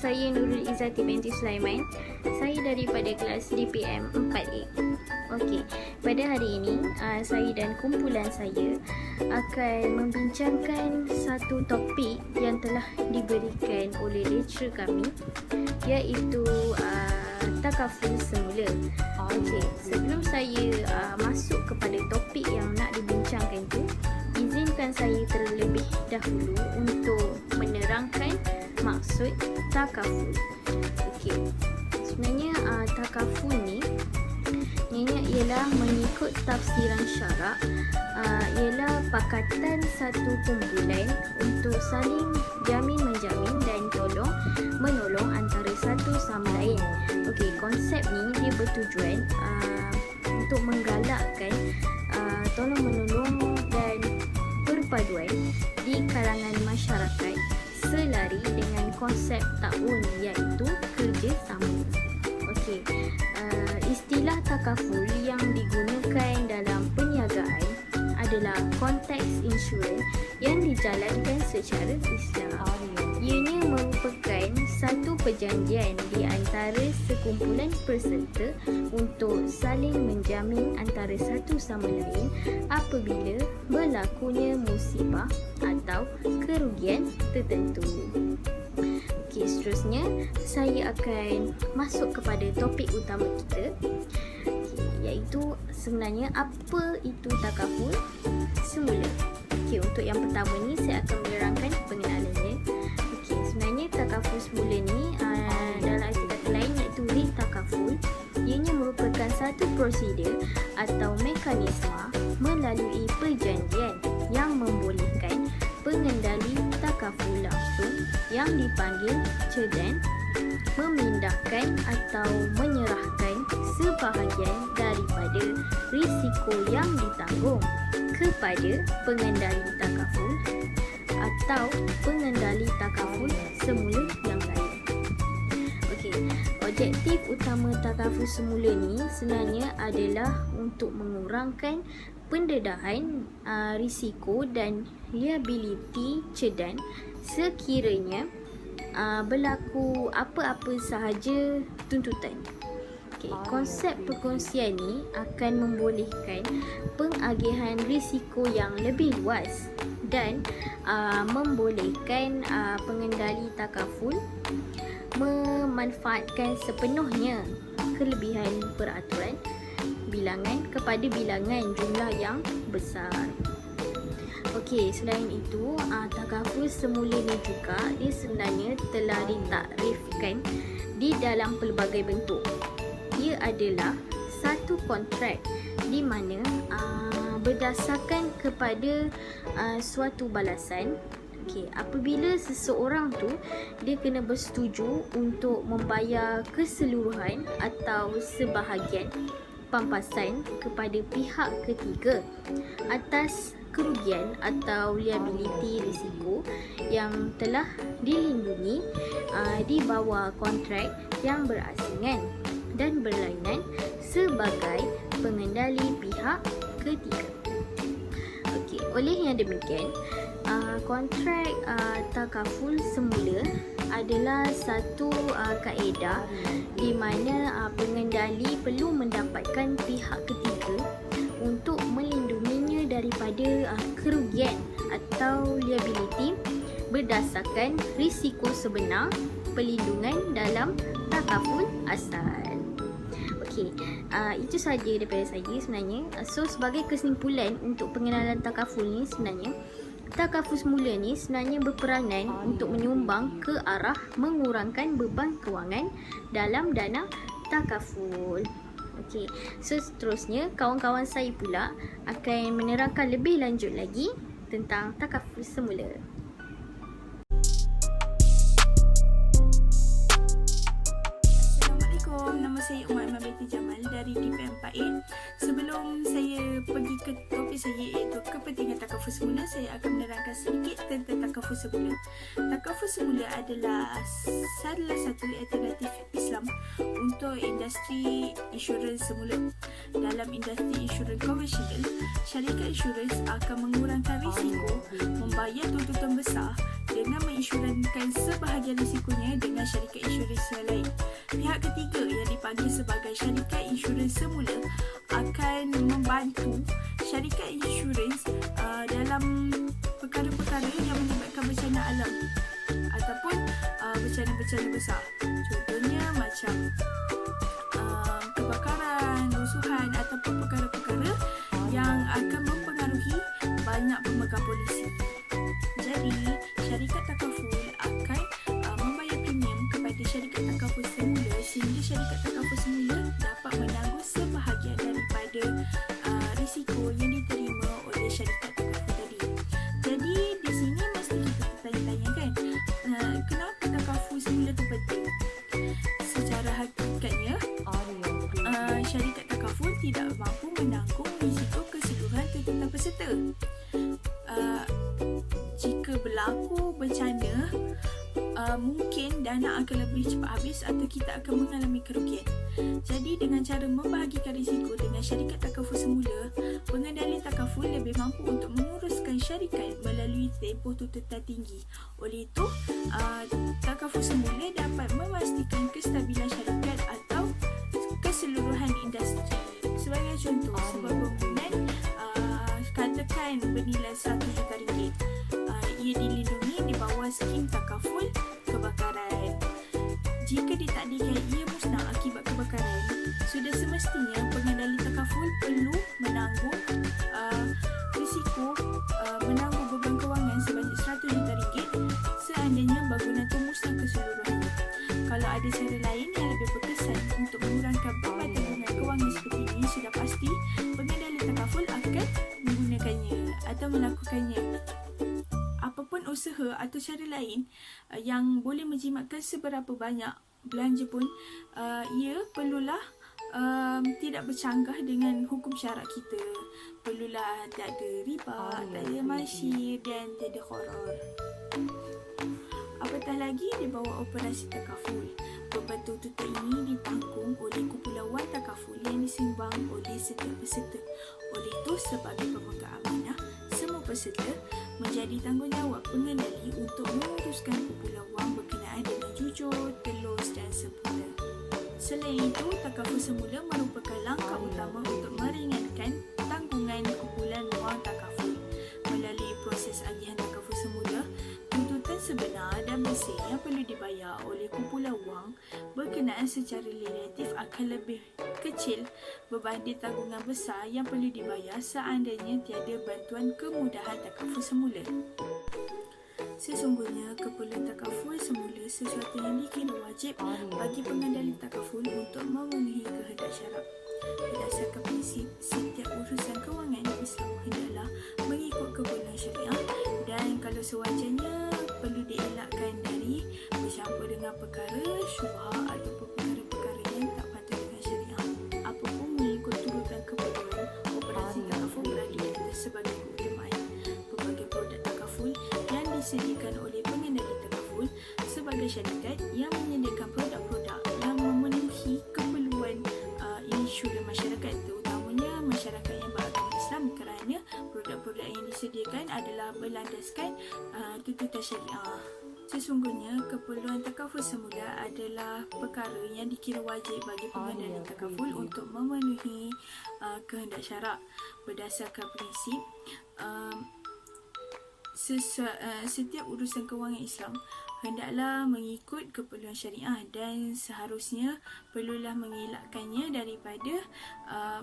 saya Nurul Izzati binti Sulaiman. Saya daripada kelas DPM 4A. Okey, pada hari ini saya dan kumpulan saya akan membincangkan satu topik yang telah diberikan oleh lecturer kami, iaitu takaful semula. Okey, sebelum saya masuk kepada topik yang nak dibincangkan tu, izinkan saya terlebih dahulu untuk menerangkan maksud takaful. Okey, sebenarnya takaful ni ialah mengikut tafsiran syarak, ialah pakatan satu kumpulan untuk saling jamin menjamin dan tolong menolong antara satu sama lain. Okey, konsep ni dia bertujuan untuk menggalakkan tolong menolong dan perpaduan di kalangan masyarakat selari dengan konsep ta'un, iaitu kerjasama. Okey, istilah takaful yang digunakan dalam perniagaan adalah konteks insurans yang dijalankan secara Islam. Ianya merupakan satu perjanjian di antara sekumpulan peserta untuk saling menjamin antara satu sama lain apabila berlakunya musibah atau kerugian tertentu. Okey, seterusnya saya akan masuk kepada topik utama kita, iaitu sebenarnya apa itu takaful semula. Okey, untuk yang pertama ni saya akan menerangkan pengenalannya. Okey, sebenarnya takaful semula ni dalam arti kata lain iaitu takaful. Ianya merupakan satu prosedur atau mekanisme melalui perjanjian yang membolehkan pengendali takaful langsung yang dipanggil cedan memindahkan atau menyerahkan sebahagian daripada risiko yang ditanggung kepada pengendali takaful atau pengendali takaful semula yang lain. Okey, objektif utama takaful semula ni sebenarnya adalah untuk mengurangkan pendedahan risiko dan liability cedan sekiranya berlaku apa-apa sahaja tuntutan. Okay, konsep perkongsian ni akan membolehkan pengagihan risiko yang lebih luas dan membolehkan pengendali takaful memanfaatkan sepenuhnya kelebihan peraturan bilangan kepada bilangan jumlah yang besar. Okey, selain itu, takaful semula ni juga dia sebenarnya telah ditakrifkan di dalam pelbagai bentuk. Ia adalah satu kontrak di mana berdasarkan kepada suatu balasan. Okey, apabila seseorang tu dia kena bersetuju untuk membayar keseluruhan atau sebahagian pampasan kepada pihak ketiga atas kerugian atau liability risiko yang telah dilindungi di bawah kontrak yang berasingan dan berlainan sebagai pengendali pihak ketiga. Okey, oleh yang demikian, kontrak takaful semula adalah satu kaedah di mana pengendali perlu mendapatkan pihak ketiga untuk melindunginya daripada kerugian atau liability berdasarkan risiko sebenar perlindungan dalam takaful asal. Okey, itu sahaja daripada saya sebenarnya. So, sebagai kesimpulan untuk pengenalan takaful ni, sebenarnya takaful semula ni sebenarnya berperanan untuk menyumbang ke arah mengurangkan beban kewangan dalam dana takaful. Okey, so seterusnya kawan-kawan saya pula akan menerangkan lebih lanjut lagi tentang takaful semula. Assalamualaikum, nama saya Umar Iman binti Jamal dari DPM 4A. Sebelum saya pergi ke topik saya iaitu kepentingan takaful semula, saya akan menerangkan sedikit tentang takaful semula. Takaful semula adalah salah satu alternatif Islam untuk industri insurans semula. Dalam industri insurans konvensional, syarikat insurans akan mengurangkan risiko, membayar tuntutan besar dengan menginsurankan sebahagian risikonya dengan syarikat insurans yang lain. Pihak ketiga yang dipanggil sebagai syarikat insurans semula akan membantu syarikat insurans dalam perkara-perkara yang melibatkan bencana alam ataupun bencana-bencana besar. Contohnya macam kebakaran, rusuhan ataupun perkara-perkara yang akan mempengaruhi banyak pemegang polisi. Jadi, syarikat takaful akan membayar premium kepada syarikat takaful semula sehingga syarikat takaful semula dapat menanggung sebahagian daripada risiko yang diterima oleh syarikat takaful tadi. Jadi, di sini mesti kita bertanya-tanya kan, kenapa takaful semula itu penting? Secara hakikatnya, syarikat takaful tidak mampu menanggung risiko keseluruhan tuntutan peserta. Jika berlaku bencana, mungkin dana akan lebih cepat habis atau kita akan mengalami kerugian. Jadi dengan cara membahagikan risiko dengan syarikat takaful semula, pengendali takaful lebih mampu untuk menguruskan syarikat melalui tempoh tuntutan tinggi. Oleh itu, takaful semula dapat memastikan kestabilan syarikat atau keseluruhan industri. Sebagai contoh, sebuah bangunan katakan bernilai RM1 juta. Ia dilindungi di bawah skim takaful kebakaran. Jika ditakdirkan ia musnah akibat kebakaran, sudah semestinya pengendali takaful perlu menanggung risiko menanggung beban kewangan sebanyak RM100 juta seandainya bangunan itu musnah keseluruhannya. Kalau ada cara lain yang lebih berkesan untuk mengurangkan beban tanggungan kewangan seperti ini, sudah pasti pengendali takaful akan menggunakannya atau melakukannya. Apapun usaha atau cara lain yang boleh menjimatkan seberapa banyak belanja pun, ia perlulah tidak bercanggah dengan hukum syarak kita. Perlulah tak ada riba, tak ada masyir dan tak ada horor. Apatah lagi di bawah operasi takaful, beban tuntutan ini ditanggung oleh kumpulan wang takaful yang disumbang oleh setiap peserta. Oleh itu, sebagai pemegang amanah, semua peserta menjadi tanggungjawab pengendali untuk menguruskan kumpulan wang berkenaan dengan jujur, telus dan sempurna. Selain itu, takaful semula merupakan langkah utama untuk meringankan tanggungan kumpulan wang takaful. Melalui proses agihan takaful semula, tuntutan sebenar dan bersih yang perlu dibayar oleh kumpulan wang berkenaan secara relatif akan lebih kecil berbanding tanggungan besar yang perlu dibayar seandainya tiada bantuan kemudahan takaful semula. Sesungguhnya, keperluan takaful semula sesuatu yang dikira wajib bagi pengendali takaful untuk memenuhi kehendak syarak. Berdasarkan prinsip, setiap urusan kewangan Islam hendaklah mengikut keperluan syariah dan kalau sewajarnya perlu dielakkan dari bercampur dengan perkara syubhat ataupun perkara-perkara yang tak patut dengan syariah. Apapun mengikut turutan keperluan operasi takaful berada di atas sebagai keutamaan. Pelbagai produk takaful yang disediakan oleh pengendali takaful sebagai syarikat yang menyediakan produk-produk yang memenuhi keperluan insurans masyarakat, terutamanya masyarakat yang beragama Islam, kerana produk-produk yang disediakan adalah berlandaskan tuntutan syariah. Sesungguhnya, keperluan takaful semula adalah perkara yang dikira wajib bagi pengendali takaful untuk memenuhi kehendak syarak. Berdasarkan prinsip, setiap urusan kewangan Islam hendaklah mengikut keperluan syariah dan seharusnya perlulah mengelakkannya daripada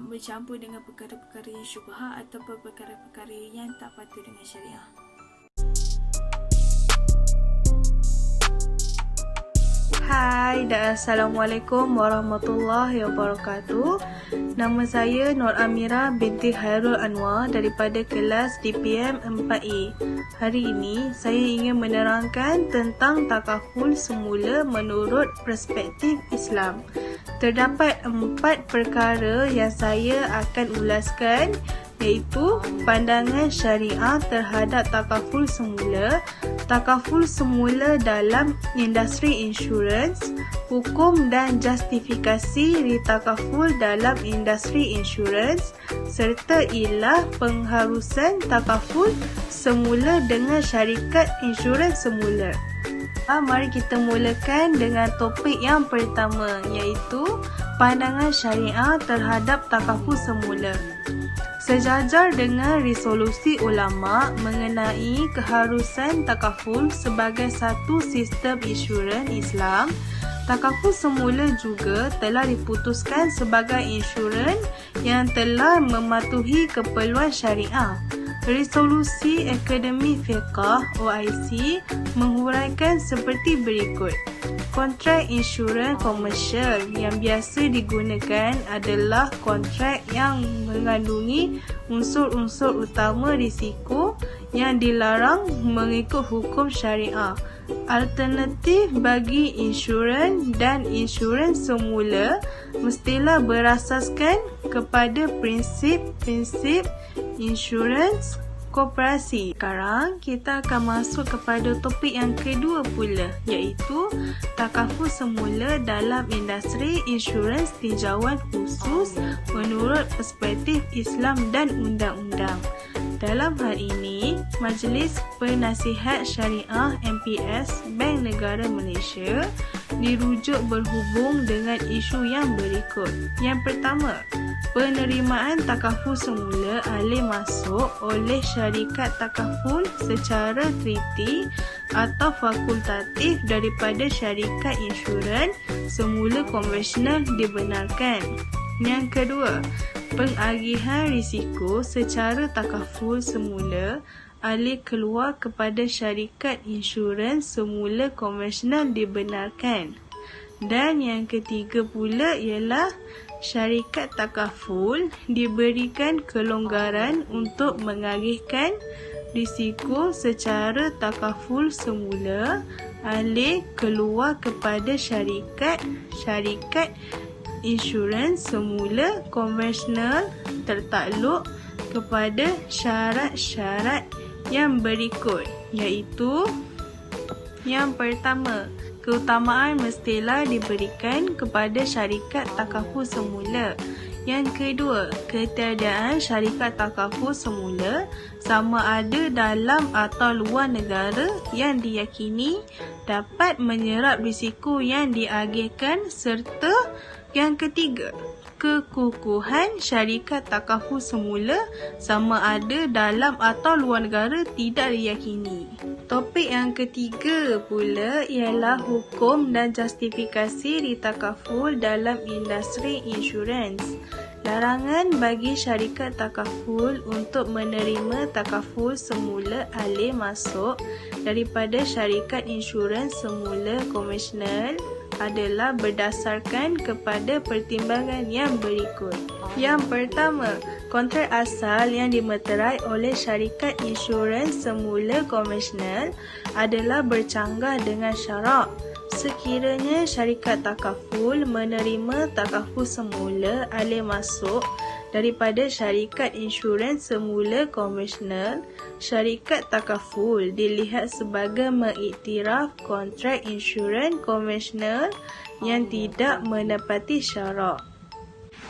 bercampur dengan perkara-perkara yang syubhat atau perkara-perkara yang tak patut dengan syariah. Hai dan Assalamualaikum warahmatullahi wabarakatuh. Nama saya Nur Amira binti Khairul Anwar daripada kelas DPM 4A. Hari ini saya ingin menerangkan tentang takaful semula menurut perspektif Islam. Terdapat 4 perkara yang saya akan ulaskan iaitu pandangan syariah terhadap takaful semula dalam industri insurans, hukum dan justifikasi ritakaful dalam industri insurans, serta ialah pengharusan takaful semula dengan syarikat insurans semula. Mari kita mulakan dengan topik yang pertama, iaitu pandangan syariah terhadap takaful semula. Sejajar dengan resolusi ulama mengenai keharusan takaful sebagai satu sistem insurans Islam, takaful semula juga telah diputuskan sebagai insurans yang telah mematuhi keperluan syariah. Resolusi Akademi Fiqh OIC menghuraikan seperti berikut. Kontrak insurans komersial yang biasa digunakan adalah kontrak yang mengandungi unsur-unsur utama risiko yang dilarang mengikut hukum syariah. Alternatif bagi insurans dan insurans semula mestilah berasaskan kepada prinsip-prinsip insurans koperasi. Sekarang kita akan masuk kepada topik yang kedua pula, iaitu takaful semula dalam industri insurans tinjauan khusus menurut perspektif Islam dan undang-undang. Dalam hal ini, Majlis Penasihat Syariah MPS Bank Negara Malaysia dirujuk berhubung dengan isu yang berikut. Yang pertama, penerimaan takaful semula alih masuk oleh syarikat takaful secara treaty atau fakultatif daripada syarikat insurans semula konvensional dibenarkan. Yang kedua, pengagihan risiko secara takaful semula alih keluar kepada syarikat insurans semula konvensional dibenarkan. Dan yang ketiga pula ialah syarikat takaful diberikan kelonggaran untuk mengagihkan risiko secara takaful semula alih keluar kepada syarikat insurans semula konvensional tertakluk kepada syarat-syarat yang berikut, iaitu yang pertama, keutamaan mestilah diberikan kepada syarikat takaful semula. Yang kedua, ketiadaan syarikat takaful semula sama ada dalam atau luar negara yang diyakini dapat menyerap risiko yang diagihkan, serta yang ketiga, kekukuhan syarikat takaful semula sama ada dalam atau luar negara tidak diyakini. Topik yang ketiga pula ialah hukum dan justifikasi ritakaful dalam industri insurans. Larangan bagi syarikat takaful untuk menerima takaful semula alih masuk daripada syarikat insurans semula konvensional adalah berdasarkan kepada pertimbangan yang berikut. Yang pertama, kontrak asal yang dimeterai oleh syarikat insurans semula konvensional adalah bercanggah dengan syarak. Sekiranya syarikat takaful menerima takaful semula alih masuk daripada syarikat insurans semula konvensional, syarikat takaful dilihat sebagai mengiktiraf kontrak insurans konvensional yang tidak menepati syarat.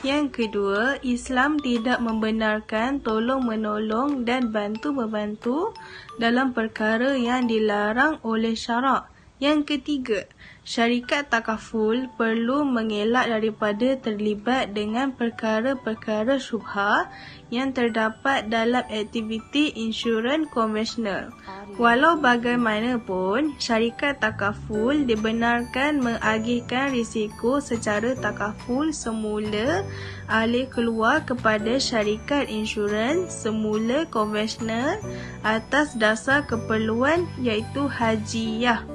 Yang kedua, Islam tidak membenarkan tolong-menolong dan bantu-membantu dalam perkara yang dilarang oleh syarak. Yang ketiga, syarikat takaful perlu mengelak daripada terlibat dengan perkara-perkara syubhah yang terdapat dalam aktiviti insurans konvensional. Walau bagaimanapun, syarikat takaful dibenarkan mengagihkan risiko secara takaful semula alih keluar kepada syarikat insurans semula konvensional atas dasar keperluan iaitu hajiyah,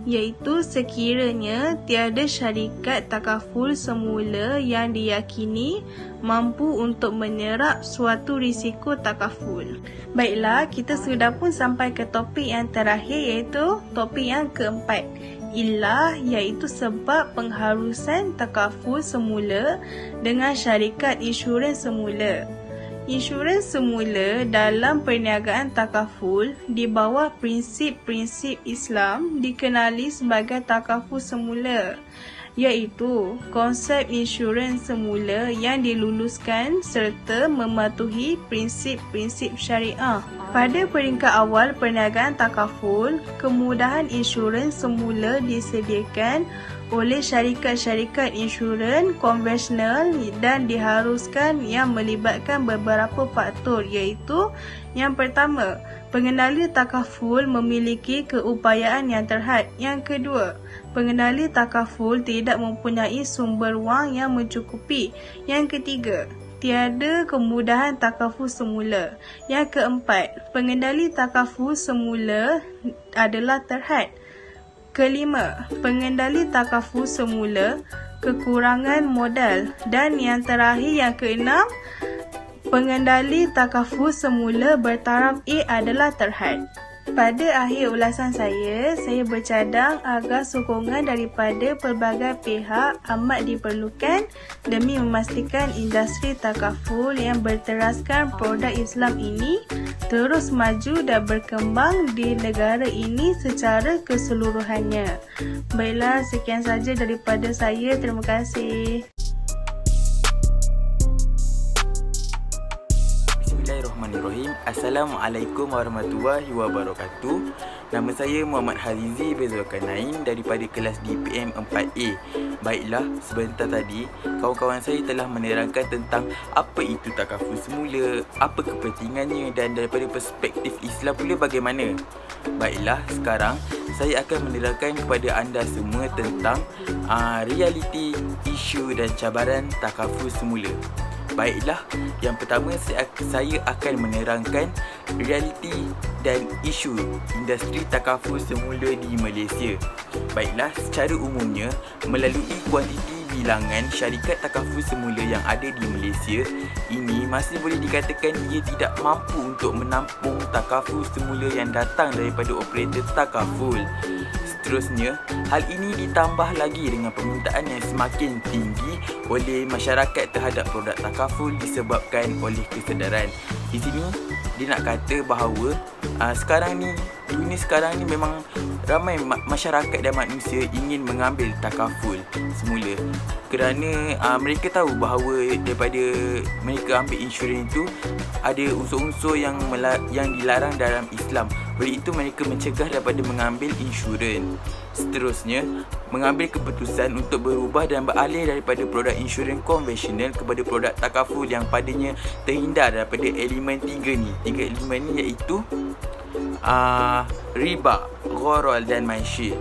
iaitu sekiranya tiada syarikat takaful semula yang diyakini mampu untuk menyerap suatu risiko takaful. Baiklah, kita sudah pun sampai ke topik yang terakhir, iaitu topik yang keempat. Ilah, iaitu sebab pengharusan takaful semula dengan syarikat insurans semula. Insurans semula dalam perniagaan takaful di bawah prinsip-prinsip Islam dikenali sebagai takaful semula, iaitu konsep insurans semula yang diluluskan serta mematuhi prinsip-prinsip syariah. Pada peringkat awal perniagaan takaful, kemudahan insurans semula disediakan oleh syarikat-syarikat insurans konvensional dan diharuskan yang melibatkan beberapa faktor, iaitu yang pertama, pengendali takaful memiliki keupayaan yang terhad. Yang kedua, pengendali takaful tidak mempunyai sumber wang yang mencukupi. Yang ketiga, tiada kemudahan takaful semula. Yang keempat, pengendali takaful semula adalah terhad. Kelima, pengendali takaful semula kekurangan modal. Dan yang terakhir, yang keenam, pengendali takaful semula bertaraf A adalah terhad. Pada akhir ulasan saya bercadang agar sokongan daripada pelbagai pihak amat diperlukan demi memastikan industri takaful yang berteraskan produk Islam ini terus maju dan berkembang di negara ini secara keseluruhannya. Baiklah, sekian saja daripada saya. Terima kasih. Bismillahirrahmanirrahim. Assalamualaikum warahmatullahi wabarakatuh. Nama saya Muhammad Harizi Bezulkarnain daripada kelas DPM 4A. Baiklah, sebentar tadi kawan-kawan saya telah menerangkan tentang apa itu takaful semula, apa kepentingannya dan daripada perspektif Islam pula bagaimana. Baiklah, sekarang saya akan menerangkan kepada anda semua tentang realiti, isu dan cabaran takaful semula. Baiklah, yang pertama saya akan menerangkan realiti dan isu industri takaful semula di Malaysia. Baiklah, secara umumnya melalui kuantiti bilangan syarikat takaful semula yang ada di Malaysia ini masih boleh dikatakan ia tidak mampu untuk menampung takaful semula yang datang daripada operator takaful. Seterusnya, hal ini ditambah lagi dengan permintaan yang semakin tinggi oleh masyarakat terhadap produk takaful disebabkan oleh kesedaran. Di sini dia nak kata bahawa dunia sekarang ni memang ramai masyarakat dan manusia ingin mengambil takaful semula kerana mereka tahu bahawa daripada mereka ambil insurans itu ada unsur-unsur yang dilarang dalam Islam. Oleh itu mereka mencegah daripada mengambil insurans. Seterusnya, mengambil keputusan untuk berubah dan beralih daripada produk insurans konvensional kepada produk takaful yang padanya terhindar daripada elemen 3 ni. 3 elemen ni iaitu riba, gharar dan maisyiah.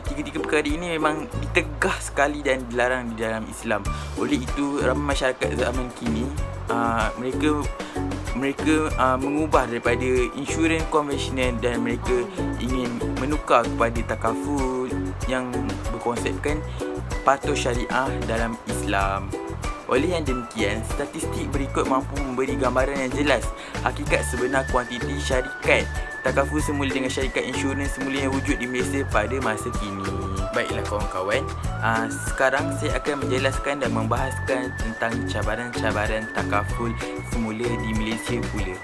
Tiga-tiga perkara ini memang ditegah sekali dan dilarang di dalam Islam. Oleh itu ramai masyarakat zaman kini mereka mengubah daripada insurans konvensional dan mereka ingin menukar kepada takaful yang berkonsepkan patuh syariah dalam Islam. Oleh yang demikian, statistik berikut mampu memberi gambaran yang jelas hakikat sebenar kuantiti syarikat takaful semula dengan syarikat insurans semula yang wujud di Malaysia pada masa kini. Baiklah kawan-kawan, sekarang saya akan menjelaskan dan membahaskan tentang cabaran-cabaran takaful semula di Malaysia pula.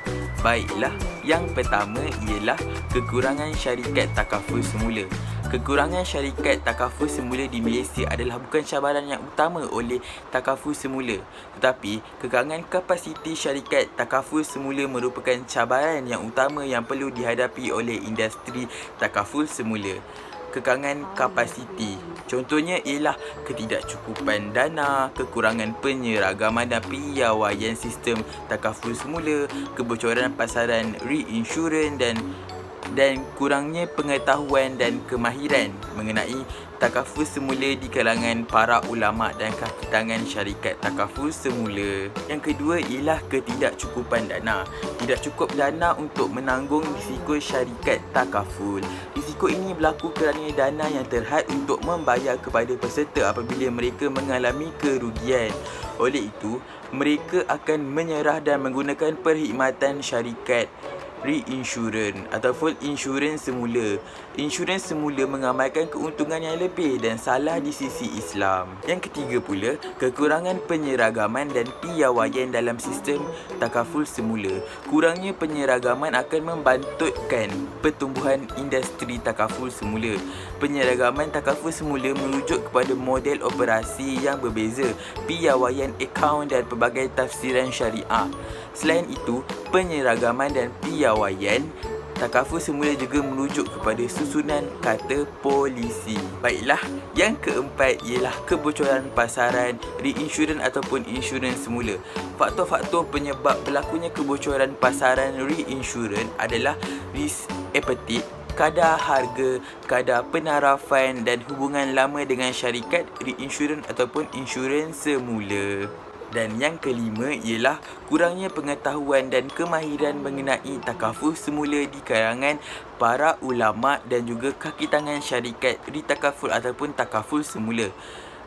Baiklah, yang pertama ialah kekurangan syarikat takaful semula. Kekurangan syarikat takaful semula di Malaysia adalah bukan cabaran yang utama oleh takaful semula, tetapi kekurangan kapasiti syarikat takaful semula merupakan cabaran yang utama yang perlu dihadapi oleh industri takaful semula. Kekurangan kapasiti contohnya ialah ketidakcukupan dana, kekurangan penyeragaman dan piawaian sistem takaful semula, kebocoran pasaran reinsurans dan kurangnya pengetahuan dan kemahiran mengenai takaful semula di kalangan para ulama dan kaki tangan syarikat takaful semula. Yang kedua ialah ketidakcukupan dana. Tidak cukup dana untuk menanggung risiko syarikat takaful. Risiko ini berlaku kerana dana yang terhad untuk membayar kepada peserta apabila mereka mengalami kerugian. Oleh itu, mereka akan menyerah dan menggunakan perkhidmatan syarikat reinsurance ataupun insurans semula. Insurans semula mengamalkan keuntungan yang lebih dan salah di sisi Islam. Yang ketiga pula, kekurangan penyeragaman dan piawaian dalam sistem takaful semula. Kurangnya penyeragaman akan membantutkan pertumbuhan industri takaful semula. Penyeragaman takaful semula merujuk kepada model operasi yang berbeza, piawaian akaun dan pelbagai tafsiran syariah. Selain itu, penyeragaman dan piawaian takaful semula juga merujuk kepada susunan kata polisi. Baiklah, yang keempat ialah kebocoran pasaran reinsurans ataupun insurans semula. Faktor-faktor penyebab berlakunya kebocoran pasaran reinsurans adalah risk appetite, kadar harga, kadar penarafan dan hubungan lama dengan syarikat reinsurans ataupun insurans semula. Dan yang kelima ialah kurangnya pengetahuan dan kemahiran mengenai takaful semula di kalangan para ulama dan juga kaki tangan syarikat ritakaful ataupun takaful semula.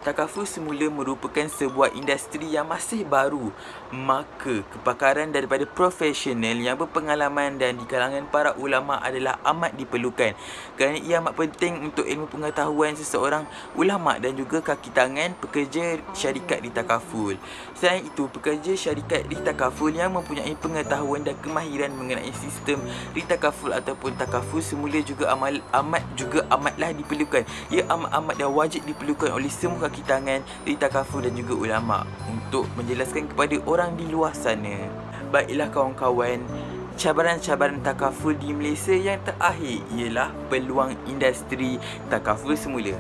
Takaful semula merupakan sebuah industri yang masih baru, maka kepakaran daripada profesional yang berpengalaman dan di kalangan para ulama adalah amat diperlukan, kerana ia amat penting untuk ilmu pengetahuan seseorang ulama dan juga kaki tangan pekerja syarikat di takaful. Selain itu, pekerja syarikat di takaful yang mempunyai pengetahuan dan kemahiran mengenai sistem di takaful ataupun takaful semula juga amatlah diperlukan. Ia amat dan wajib diperlukan oleh semua kaki tangan di takaful dan juga ulama untuk menjelaskan kepada orang di luar sana. Baiklah kawan-kawan, cabaran-cabaran takaful di Malaysia yang terakhir ialah peluang industri takaful semula.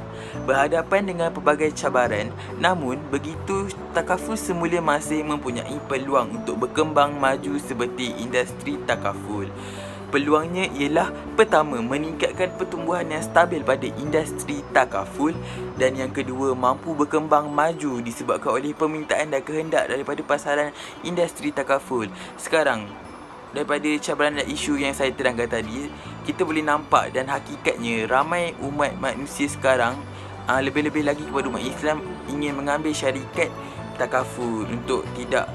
Berhadapan dengan pelbagai cabaran, namun begitu takaful semula masih mempunyai peluang untuk berkembang maju seperti industri takaful. Peluangnya ialah pertama, meningkatkan pertumbuhan yang stabil pada industri takaful, dan yang kedua, mampu berkembang maju disebabkan oleh permintaan dan kehendak daripada pasaran industri takaful. Sekarang, daripada cabaran dan isu yang saya terangkan tadi, kita boleh nampak dan hakikatnya ramai umat manusia sekarang, lebih-lebih lagi kepada umat Islam, ingin mengambil syarikat takaful untuk tidak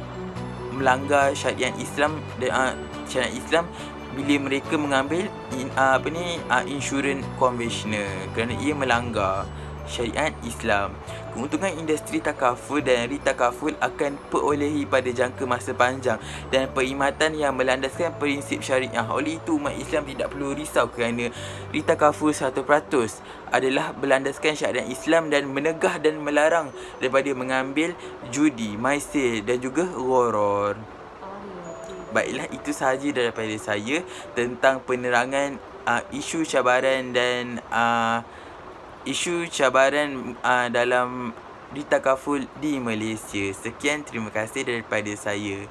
melanggar syariat Islam dan syariat Islam bila mereka mengambil insurans konvensional, kerana ia melanggar syariat Islam. Keuntungan industri takaful dan ritakaful akan perolehi pada jangka masa panjang dan perkhidmatan yang melandaskan prinsip syariah. Oleh itu, umat Islam tidak perlu risau kerana ritakaful 100% adalah berlandaskan syariat Islam dan menegah dan melarang daripada mengambil judi, maisir dan juga gharar. Baiklah, itu sahaja daripada saya tentang penerangan isu cabaran dan isu cabaran dalam ritakaful di Malaysia. Sekian, terima kasih daripada saya.